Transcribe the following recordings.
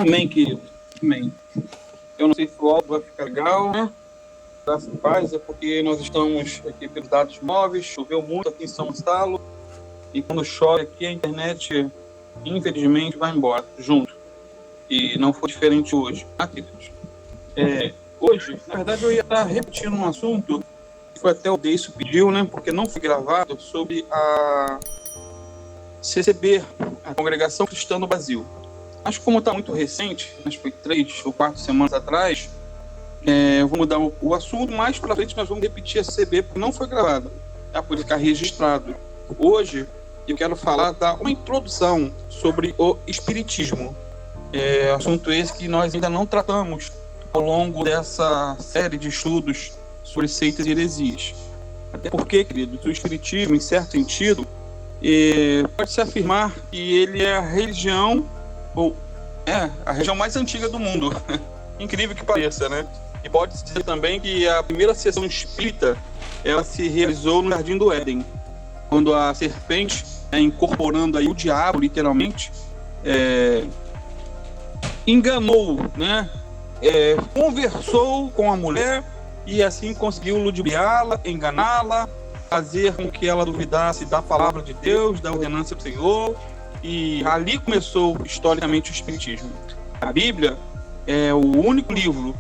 Amém, querido. Amém. Eu não sei se o áudio vai ficar legal, né? Graças a paz, é porque nós estamos aqui pelos dados móveis, choveu muito aqui em São Gonçalo, e quando chove aqui a internet, infelizmente, vai embora junto. E não foi diferente hoje, tá, queridos? Hoje, na verdade, eu ia estar repetindo um assunto que foi até o Deício pediu, né? Porque não foi gravado, sobre a CCB, a Congregação Cristã no Brasil. Mas como está muito recente, acho que foi 3 ou 4 semanas atrás, eu vou mudar o assunto, mais para frente nós vamos repetir a CCB, porque não foi gravado, tá? Por ficar registrado. Hoje eu quero falar, dar uma introdução sobre o Espiritismo. Assunto esse que nós ainda não tratamos ao longo dessa série de estudos sobre seitas e heresias. Até porque, queridos, o Espiritismo, em certo sentido, pode-se afirmar que ele é a religião mais antiga do mundo. Incrível que pareça, né? E pode-se dizer também que a primeira sessão espírita ela se realizou no Jardim do Éden, quando a serpente, incorporando aí o diabo, literalmente, enganou, né? Conversou com a mulher e assim conseguiu ludibriá-la, enganá-la, fazer com que ela duvidasse da palavra de Deus, da ordenança do Senhor. E ali começou, historicamente, o Espiritismo. A Bíblia é o único livro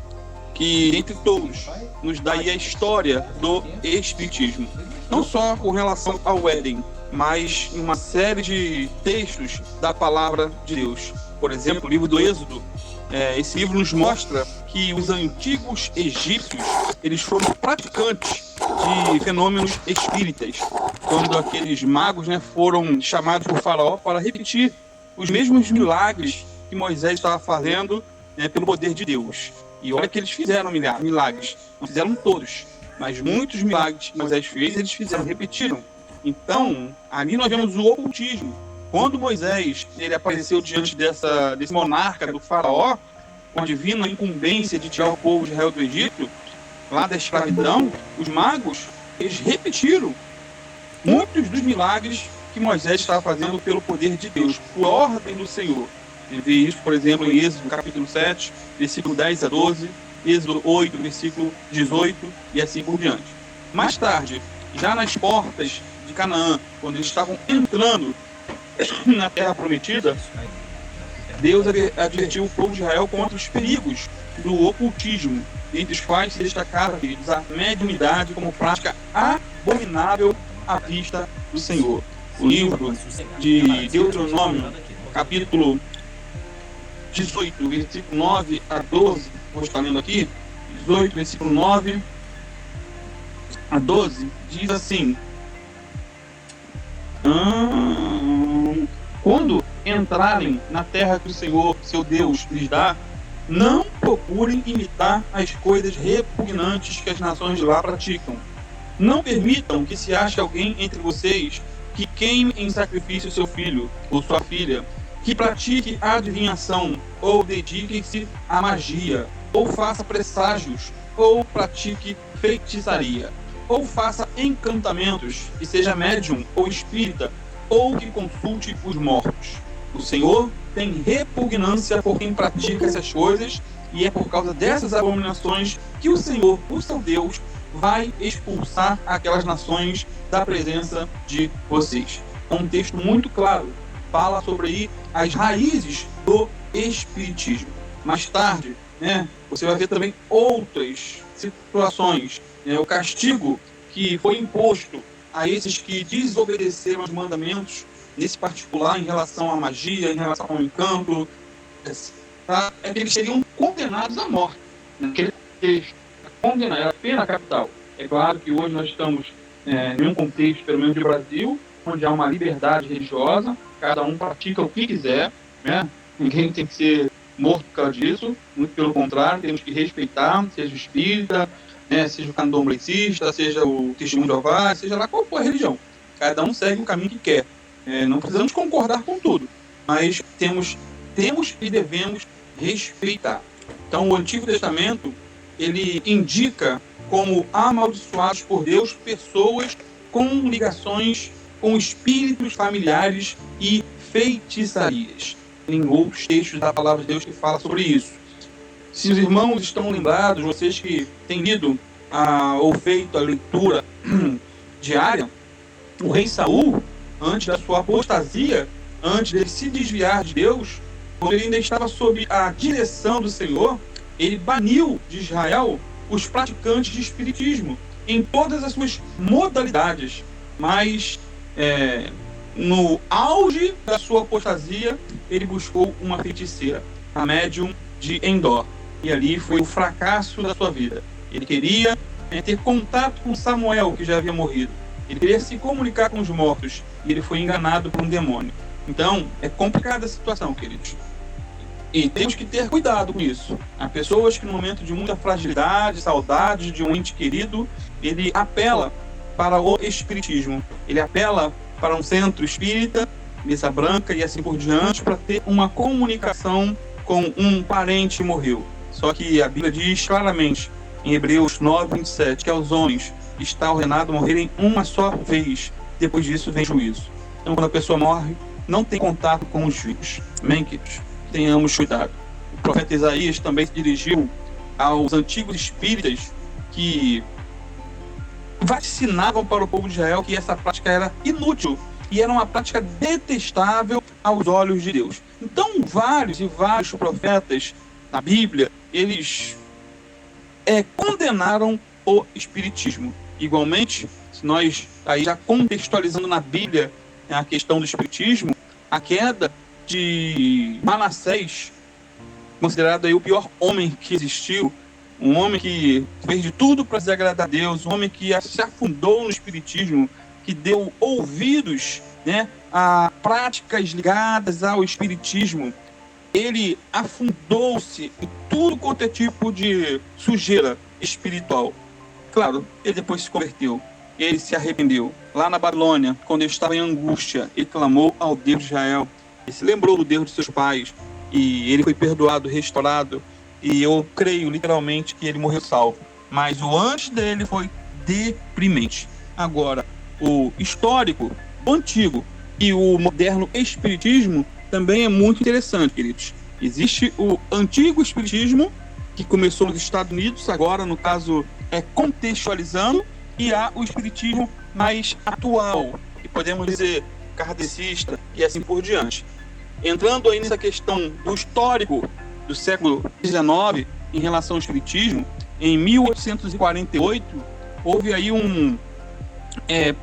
que, entre todos, nos dá aí a história do Espiritismo. Não só com relação ao Éden, mas em uma série de textos da palavra de Deus. Por exemplo, o livro do Êxodo. Esse livro nos mostra que os antigos egípcios eles foram praticantes de fenômenos espíritas, quando aqueles magos, foram chamados por Faraó para repetir os mesmos milagres que Moisés estava fazendo, pelo poder de Deus. E olha que eles fizeram milagres, não fizeram todos, mas muitos milagres que Moisés fez, eles fizeram, repetiram. Então, ali nós vemos o ocultismo. Quando Moisés ele apareceu diante desse monarca do Faraó, com a divina incumbência de tirar o povo de Israel do Egito, lá da escravidão, os magos, eles repetiram muitos dos milagres que Moisés estava fazendo pelo poder de Deus, por ordem do Senhor. Ele vê isso, por exemplo, em Êxodo, capítulo 7, versículo 10 a 12, Êxodo 8, versículo 18 e assim por diante. Mais tarde, já nas portas de Canaã, quando eles estavam entrando na Terra Prometida, Deus advertiu o povo de Israel contra os perigos do ocultismo, entre os quais se destacava, queridos, a mediunidade como prática abominável à vista do Senhor. O livro de Deuteronômio, capítulo 18, versículo 9 a 12, vou estar lendo aqui, 18, versículo 9 a 12, diz assim: quando entrarem na terra que o Senhor, seu Deus, lhes dá, não procurem imitar as coisas repugnantes que as nações de lá praticam. Não permitam que se ache alguém entre vocês que queime em sacrifício seu filho ou sua filha, que pratique adivinhação, ou dedique-se à magia, ou faça presságios, ou pratique feitiçaria, ou faça encantamentos, e seja médium ou espírita, ou que consulte os mortos. O Senhor tem repugnância por quem pratica essas coisas, e é por causa dessas abominações que o Senhor, o seu Deus, vai expulsar aquelas nações da presença de vocês. É um texto muito claro, fala sobre aí as raízes do Espiritismo. Mais tarde, você vai ver também outras situações, o castigo que foi imposto a esses que desobedeceram aos mandamentos, nesse particular em relação à magia, em relação ao encanto, é que eles seriam condenados à morte. Era a pena capital. É claro que hoje nós estamos em um contexto, pelo menos de Brasil, onde há uma liberdade religiosa, cada um pratica o que quiser, ninguém tem que ser morto por causa disso, muito pelo contrário, temos que respeitar, seja o espírita, seja o candomblessista, seja o testemunho de Jeová, seja lá qual for a religião. Cada um segue o caminho que quer. Não precisamos concordar com tudo, mas temos e devemos respeitar. Então, o Antigo Testamento, ele indica como amaldiçoados por Deus pessoas com ligações com espíritos familiares e feitiçarias. em outros textos da palavra de Deus que fala sobre isso. Se os irmãos estão lembrados, vocês que têm lido ou feito a leitura diária, o rei Saul, antes da sua apostasia, antes de se desviar de Deus, quando ele ainda estava sob a direção do Senhor, ele baniu de Israel os praticantes de espiritismo em todas as suas modalidades. Mas no auge da sua apostasia, ele buscou uma feiticeira, a médium de Endor. E ali foi o fracasso da sua vida. Ele queria ter contato com Samuel, que já havia morrido. Ele queria se comunicar com os mortos. E ele foi enganado por um demônio. Então, é complicada a situação, queridos. E temos que ter cuidado com isso. Há pessoas que no momento de muita fragilidade, saudade de um ente querido, ele apela para o espiritismo. Ele apela para um centro espírita, mesa branca e assim por diante, para ter uma comunicação com um parente que morreu. Só que a Bíblia diz claramente, em Hebreus 9:27, que aos homens está ordenado morrerem uma só vez. Depois disso vem juízo. Então, quando a pessoa morre, não tem contato com os vivos. Amém, queridos? Tenhamos cuidado. O profeta Isaías também se dirigiu aos antigos espíritas que vaticinavam para o povo de Israel que essa prática era inútil e era uma prática detestável aos olhos de Deus. Então, vários e vários profetas na Bíblia, eles condenaram o espiritismo. Igualmente, se nós aí já contextualizando na Bíblia a questão do espiritismo, a queda de Manassés, considerado aí o pior homem que existiu, um homem que fez de tudo para desagradar a Deus, um homem que se afundou no espiritismo, que deu ouvidos, a práticas ligadas ao espiritismo. Ele afundou-se em tudo quanto é tipo de sujeira espiritual. Claro, ele depois se converteu. Ele se arrependeu. Lá na Babilônia, quando ele estava em angústia, ele clamou ao Deus de Israel. Ele se lembrou do Deus de seus pais. E ele foi perdoado, restaurado. E eu creio, literalmente, que ele morreu salvo. Mas o antes dele foi deprimente. Agora, o histórico, o antigo e o moderno espiritismo também é muito interessante, queridos. Existe o antigo espiritismo, que começou nos Estados Unidos, agora, no caso, contextualizando, e há o espiritismo mais atual, que podemos dizer kardecista e assim por diante. Entrando aí nessa questão do histórico do século XIX em relação ao espiritismo, em 1848, houve aí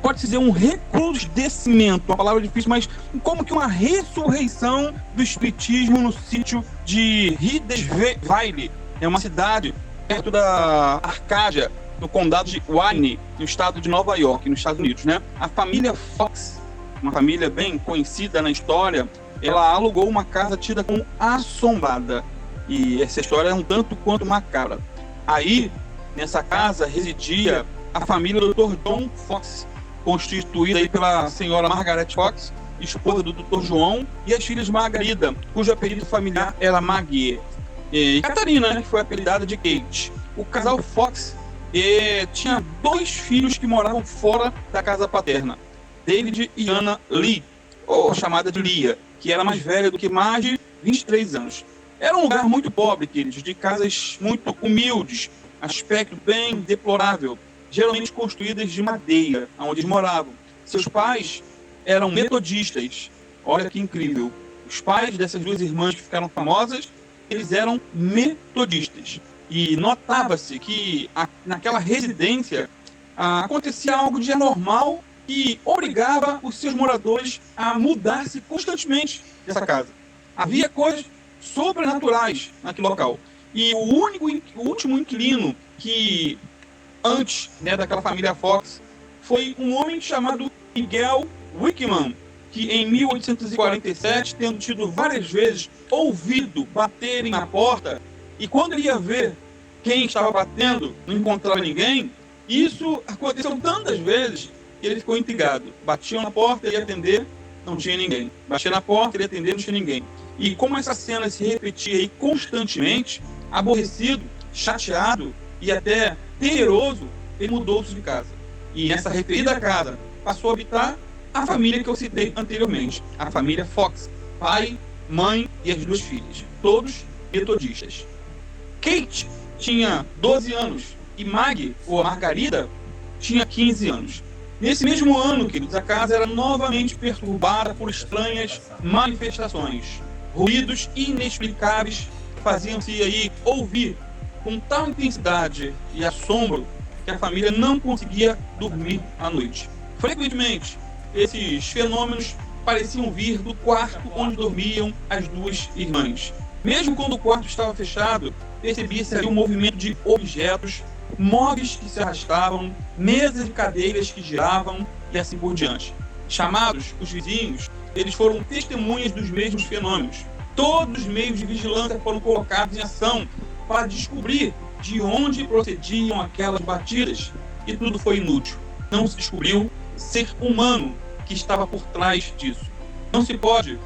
pode-se dizer um recrudescimento, uma palavra difícil, mas como que uma ressurreição do espiritismo no sítio de Hidesville, é uma cidade perto da Arcádia, no condado de Wayne, no estado de Nova York, nos Estados Unidos, A família Fox, uma família bem conhecida na história, ela alugou uma casa tida como assombrada, e essa história é um tanto quanto macabra. Aí, nessa casa, residia a família do Dr. John Fox, constituída aí pela senhora Margaret Fox, esposa do Dr. João, e as filhas Margarida, cujo apelido familiar era Maggie, e Catarina, que foi apelidada de Kate. O casal Fox tinha 2 filhos que moravam fora da casa paterna, David e Anna Lee, ou chamada de Lia, que era mais velha do que mais de 23 anos. Era um lugar muito pobre, queridos, de casas muito humildes, aspecto bem deplorável, geralmente construídas de madeira, onde eles moravam. Seus pais eram metodistas. Olha que incrível. Os pais dessas 2 irmãs que ficaram famosas, eles eram metodistas. E notava-se que naquela residência acontecia algo de anormal que obrigava os seus moradores a mudar-se constantemente dessa casa. Havia coisas sobrenaturais naquele local. E o último inquilino que antes daquela família Fox foi um homem chamado Miguel Wickman, que em 1847, tendo tido várias vezes ouvido baterem na porta, e quando ele ia ver quem estava batendo, não encontrava ninguém. Isso aconteceu tantas vezes que ele ficou intrigado. Batiam na porta, ele ia atender, não tinha ninguém. Batia na porta, ele ia atender, não tinha ninguém. E como essa cena se repetia aí constantemente, aborrecido, chateado e até temeroso, ele mudou-se de casa. E nessa referida casa passou a habitar a família que eu citei anteriormente, a família Fox, pai, mãe e as 2 filhas, todos metodistas. Kate tinha 12 anos e Maggie, ou a Margarida, tinha 15 anos. Nesse mesmo ano, queridos, a casa era novamente perturbada por estranhas manifestações. Ruídos inexplicáveis faziam-se aí ouvir com tal intensidade e assombro que a família não conseguia dormir à noite. Frequentemente, esses fenômenos pareciam vir do quarto onde dormiam as 2 irmãs. Mesmo quando o quarto estava fechado, percebia-se ali o movimento de objetos, móveis que se arrastavam, mesas e cadeiras que giravam e assim por diante. Chamados os vizinhos, eles foram testemunhas dos mesmos fenômenos. Todos os meios de vigilância foram colocados em ação para descobrir de onde procediam aquelas batidas, e tudo foi inútil. Não se descobriu ser humano que estava por trás disso. Não se pode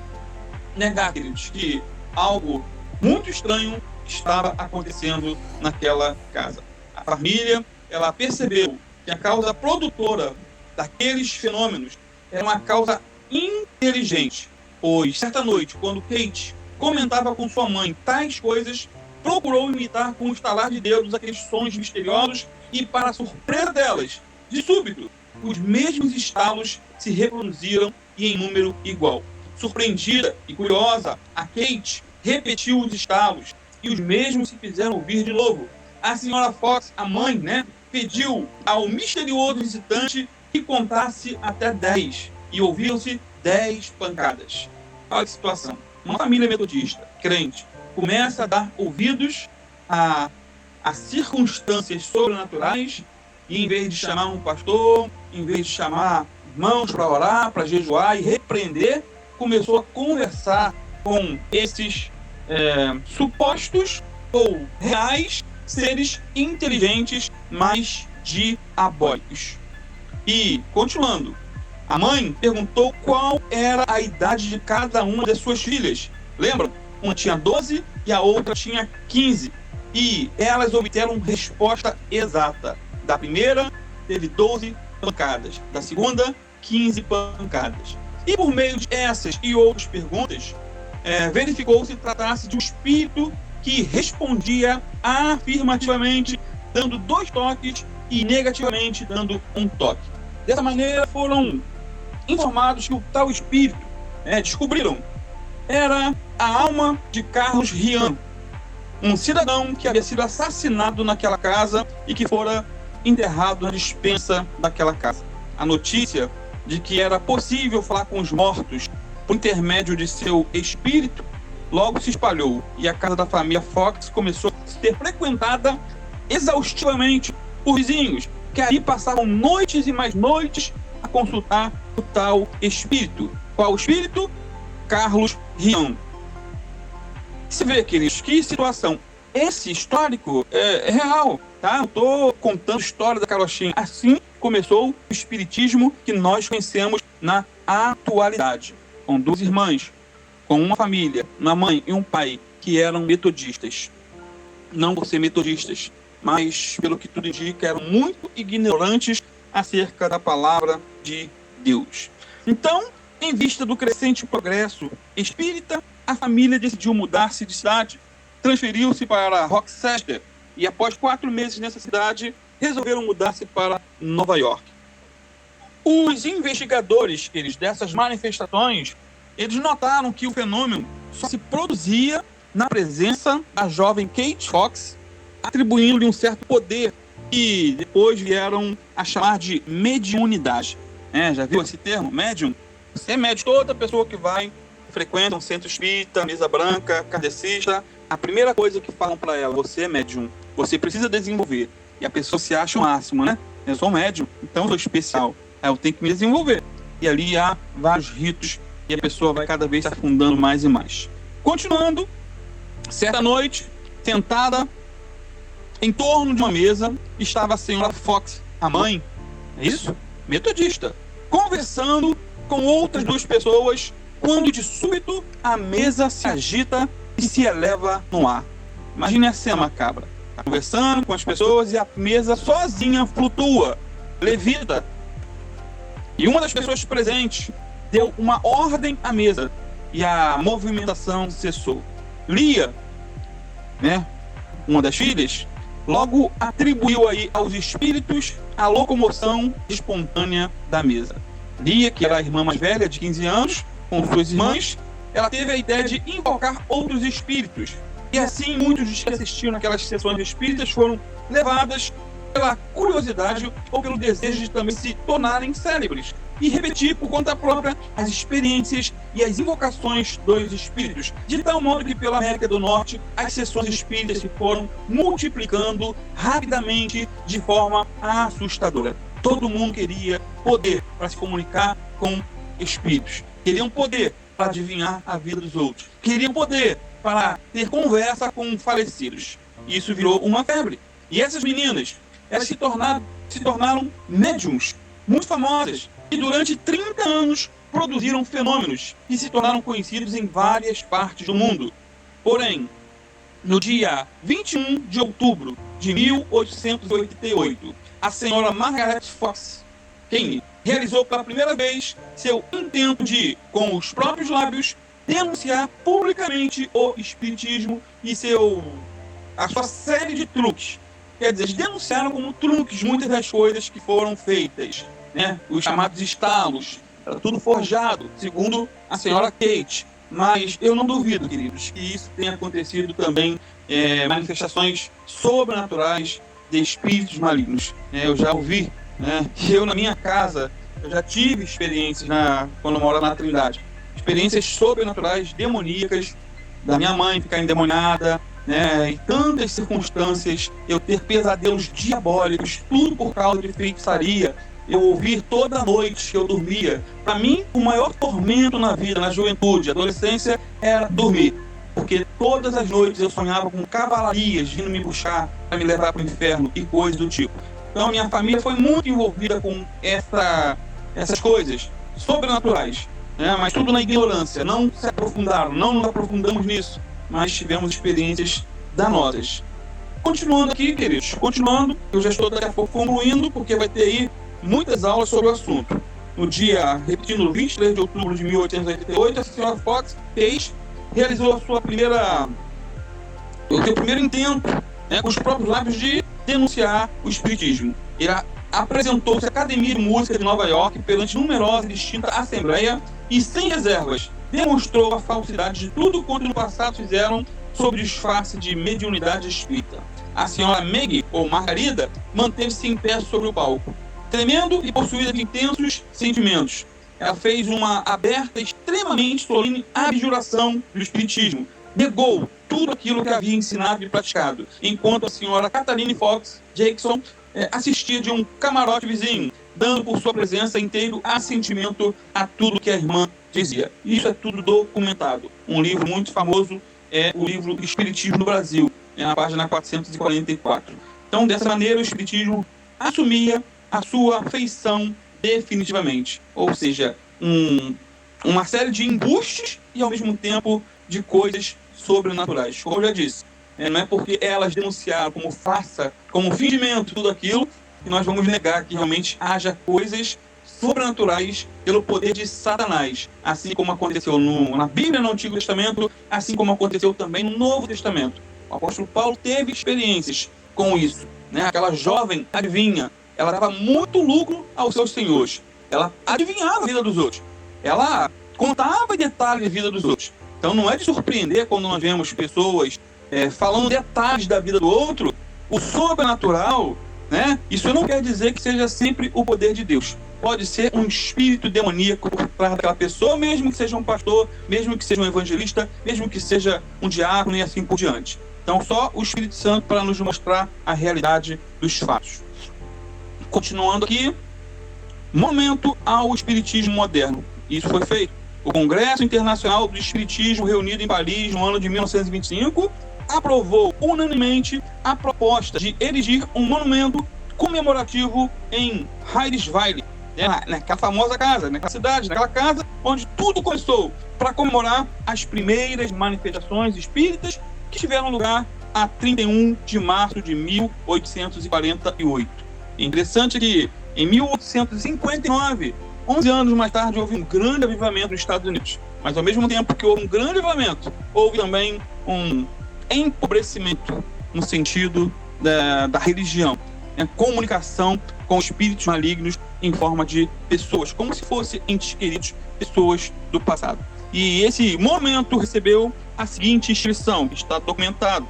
negar, queridos, que algo muito estranho estava acontecendo naquela casa. A família, ela percebeu que a causa produtora daqueles fenômenos era uma causa inteligente, pois certa noite, quando Kate comentava com sua mãe tais coisas, procurou imitar com o estalar de dedos aqueles sons misteriosos e, para a surpresa delas, de súbito, os mesmos estalos se reproduziram e em número igual. Surpreendida e curiosa, a Kate repetiu os estalos e os mesmos se fizeram ouvir de novo. A senhora Fox, a mãe, pediu ao misterioso visitante que contasse até 10 e ouviram-se 10 pancadas. Olha que situação. Uma família metodista, crente, começa a dar ouvidos a circunstâncias sobrenaturais e, em vez de chamar um pastor, em vez de chamar irmãos para orar, para jejuar e repreender, começou a conversar com esses supostos ou reais seres inteligentes, mas diabólicos. E, continuando, a mãe perguntou qual era a idade de cada uma das suas filhas. Lembram? Uma tinha 12 e a outra tinha 15. E elas obtiveram resposta exata. Da primeira, teve 12 pancadas. Da segunda, 15 pancadas. E por meio de essas e outras perguntas, verificou-se tratasse de um espírito que respondia afirmativamente, dando 2 toques, e negativamente, dando 1 toque. Dessa maneira, foram informados que o tal espírito, descobriram, era a alma de Carlos Rian, um cidadão que havia sido assassinado naquela casa e que fora enterrado na despensa daquela casa. A notícia de que era possível falar com os mortos por intermédio de seu espírito logo se espalhou, e a casa da família Fox começou a ser frequentada exaustivamente por vizinhos, que ali passavam noites e mais noites a consultar o tal espírito. Qual espírito? Carlos Rian. Se vê, queridos, que situação. Esse histórico é real, tá? Eu estou contando a história da carochinha. Assim começou o espiritismo que nós conhecemos na atualidade, com 2 irmãs, com uma família, uma mãe e um pai que eram metodistas. Não por ser metodistas, mas, pelo que tudo indica, eram muito ignorantes acerca da palavra de Deus. Então, em vista do crescente progresso espírita, a família decidiu mudar-se de cidade, transferiu-se para Rochester e, após 4 meses nessa cidade, resolveram mudar-se para Nova York. Os investigadores dessas manifestações, eles notaram que o fenômeno só se produzia na presença da jovem Kate Fox, atribuindo-lhe um certo poder que depois vieram a chamar de mediunidade. Já viu esse termo, médium? Você é médium. Toda pessoa que frequenta um centro espírita, mesa branca, kardecista, a primeira coisa que falam para ela: você é médium, você precisa desenvolver. E a pessoa se acha o máximo, Eu sou médium, então eu sou especial, eu tenho que me desenvolver. E ali há vários ritos e a pessoa vai cada vez se afundando mais e mais. Continuando, certa noite, sentada em torno de uma mesa, estava a senhora Fox, a mãe, metodista, conversando com outras 2 pessoas, quando de súbito a mesa se agita e se eleva no ar. Imagine a cena macabra. Está conversando com as pessoas e a mesa sozinha flutua, levita. E uma das pessoas presentes deu uma ordem à mesa e a movimentação cessou. Lia, né, uma das filhas, logo atribuiu aí aos espíritos a locomoção espontânea da mesa. Lia, que era a irmã mais velha, de 15 anos, com suas irmãs, ela teve a ideia de invocar outros espíritos. E assim, muitos dos que assistiam naquelas sessões espíritas foram levadas pela curiosidade ou pelo desejo de também se tornarem célebres e repetir por conta própria as experiências e as invocações dos espíritos, de tal modo que pela América do Norte as sessões espíritas se foram multiplicando rapidamente de forma assustadora. Todo mundo queria poder para se comunicar com espíritos, queriam poder para adivinhar a vida dos outros, queriam poder para ter conversa com falecidos. E isso virou uma febre. E essas meninas, elas se tornaram médiums muito famosas e durante 30 anos produziram fenômenos que se tornaram conhecidos em várias partes do mundo. Porém, no dia 21 de outubro de 1888, a senhora Margaret Fox Kane realizou pela primeira vez seu intento de, com os próprios lábios, denunciar publicamente o espiritismo e a sua série de truques. Quer dizer, eles denunciaram como truques muitas das coisas que foram feitas, né? Os chamados estalos, era tudo forjado, segundo a senhora Kate. Mas eu não duvido, queridos, que isso tenha acontecido também, manifestações sobrenaturais de espíritos malignos. Eu já ouvi, né? Eu na minha casa, eu já tive experiências quando eu morava na Trindade. Experiências sobrenaturais, demoníacas, da minha mãe ficar endemoniada, né, e tantas circunstâncias, eu ter pesadelos diabólicos, tudo por causa de feitiçaria, eu ouvir toda noite que eu dormia. Para mim, o maior tormento na vida, na juventude, adolescência, era dormir, porque todas as noites eu sonhava com cavalarias vindo me buscar para me levar para o inferno e coisas do tipo. Então, minha família foi muito envolvida com essas coisas sobrenaturais, né, mas tudo na ignorância, não se aprofundaram, não nos aprofundamos nisso, mas tivemos experiências danosas. Continuando aqui, queridos, eu já estou daqui a pouco concluindo, porque vai ter aí muitas aulas sobre o assunto. No dia, repetindo, 23 de outubro de 1888, a senhora Fox realizou o seu primeiro intento, né, com os próprios lábios, de denunciar o espiritismo. Ela apresentou-se à Academia de Música de Nova York perante numerosa e distinta assembleia e, sem reservas, demonstrou a falsidade de tudo quanto no passado fizeram sob disfarce de mediunidade espírita. A senhora Meg, ou Margarida, manteve-se em pé sobre o palco, tremendo e possuída de intensos sentimentos. Ela fez uma aberta, extremamente solene abjuração do espiritismo. Negou tudo aquilo que havia ensinado e praticado, enquanto a senhora Catherine Fox Jackson assistia de um camarote vizinho, dando por sua presença inteiro assentimento a tudo que a irmã dizia. Isso é tudo documentado. Um livro muito famoso é o livro Espiritismo no Brasil, na página 444. Então, dessa maneira, o espiritismo assumia a sua feição definitivamente. Ou seja, uma série de embustes e, ao mesmo tempo, de coisas sobrenaturais. Como eu já disse, não é porque elas denunciaram como farsa, como fingimento, tudo aquilo, que nós vamos negar que realmente haja coisas sobrenaturais pelo poder de Satanás, assim como aconteceu na Bíblia, no Antigo Testamento, assim como aconteceu também no Novo Testamento. O apóstolo Paulo teve experiências com isso, né? Aquela jovem adivinha, ela dava muito lucro aos seus senhores, ela adivinhava a vida dos outros, ela contava detalhes da vida dos outros. Então não é de surpreender quando nós vemos pessoas falando detalhes da vida do outro. O sobrenatural, né? Isso não quer dizer que seja sempre o poder de Deus. Pode ser um espírito demoníaco por trás daquela pessoa, mesmo que seja um pastor, mesmo que seja um evangelista, mesmo que seja um diácono e assim por diante. Então, só o Espírito Santo para nos mostrar a realidade dos fatos. Continuando aqui, momento ao espiritismo moderno. Isso foi feito. O Congresso Internacional do Espiritismo, reunido em Paris no ano de 1925, aprovou unanimemente a proposta de erigir um monumento comemorativo em Heidersweiler, naquela famosa casa, naquela cidade, naquela casa onde tudo começou, para comemorar as primeiras manifestações espíritas que tiveram lugar a 31 de março de 1848. Interessante que em 1859 11 anos mais tarde, houve um grande avivamento nos Estados Unidos. Mas ao mesmo tempo que houve um grande avivamento, houve também um empobrecimento no sentido da religião, né? Comunicação com espíritos malignos em forma de pessoas, como se fossem entes queridos, pessoas do passado. E esse momento recebeu a seguinte inscrição, que está documentado: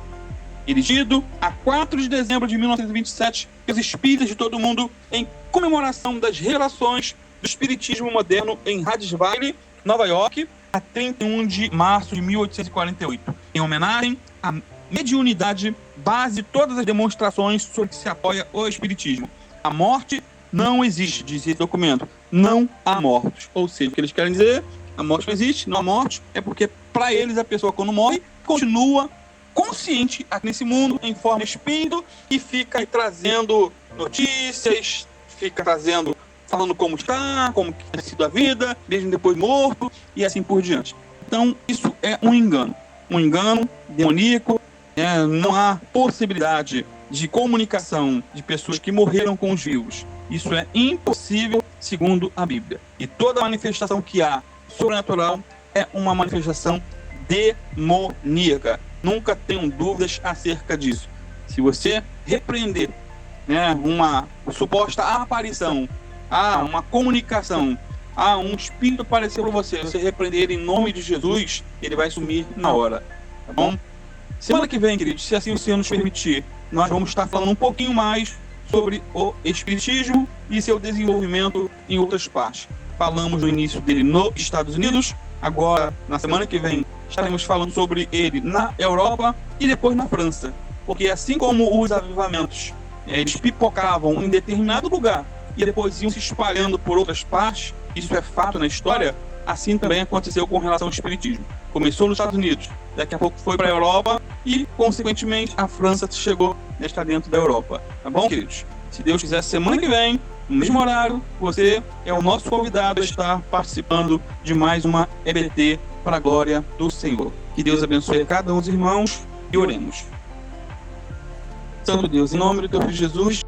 erigido a 4 de dezembro de 1927, pelos espíritas de todo o mundo, em comemoração das revelações do espiritismo moderno em Huddersville, Nova York, a 31 de março de 1848, em homenagem à mediunidade, base de todas as demonstrações sobre que se apoia o espiritismo. A morte não existe, diz esse documento. Não há mortos. Ou seja, o que eles querem dizer, a morte não existe, não há morte, é porque para eles a pessoa quando morre continua consciente aqui nesse mundo em forma de espírito e fica aí trazendo notícias, fica trazendo, falando como está, como tem sido a vida, mesmo depois morto e assim por diante. Então isso é um engano demoníaco, né? Não há possibilidade de comunicação de pessoas que morreram com os vivos. Isso é impossível segundo a Bíblia. E toda manifestação que há sobrenatural é uma manifestação demoníaca. Nunca tenham dúvidas acerca disso. Se você repreender, né, uma suposta aparição, uma comunicação, um espírito aparecer para você, você repreender em nome de Jesus, ele vai sumir na hora. Tá bom? Semana que vem, queridos, se assim o Senhor nos permitir, nós vamos estar falando um pouquinho mais sobre o espiritismo e seu desenvolvimento em outras partes. Falamos no início dele nos Estados Unidos, agora, na semana que vem, estaremos falando sobre ele na Europa e depois na França. Porque assim como os avivamentos, eles pipocavam em determinado lugar e depois iam se espalhando por outras partes, isso é fato na história, assim também aconteceu com relação ao espiritismo. Começou nos Estados Unidos, daqui a pouco foi para a Europa e, consequentemente, a França chegou a estar dentro da Europa. Tá bom, queridos? Se Deus quiser, semana que vem, no mesmo horário, você é o nosso convidado a estar participando de mais uma EBT para a glória do Senhor. Que Deus abençoe cada um dos irmãos e oremos. Santo Deus, em nome do teu Filho Jesus,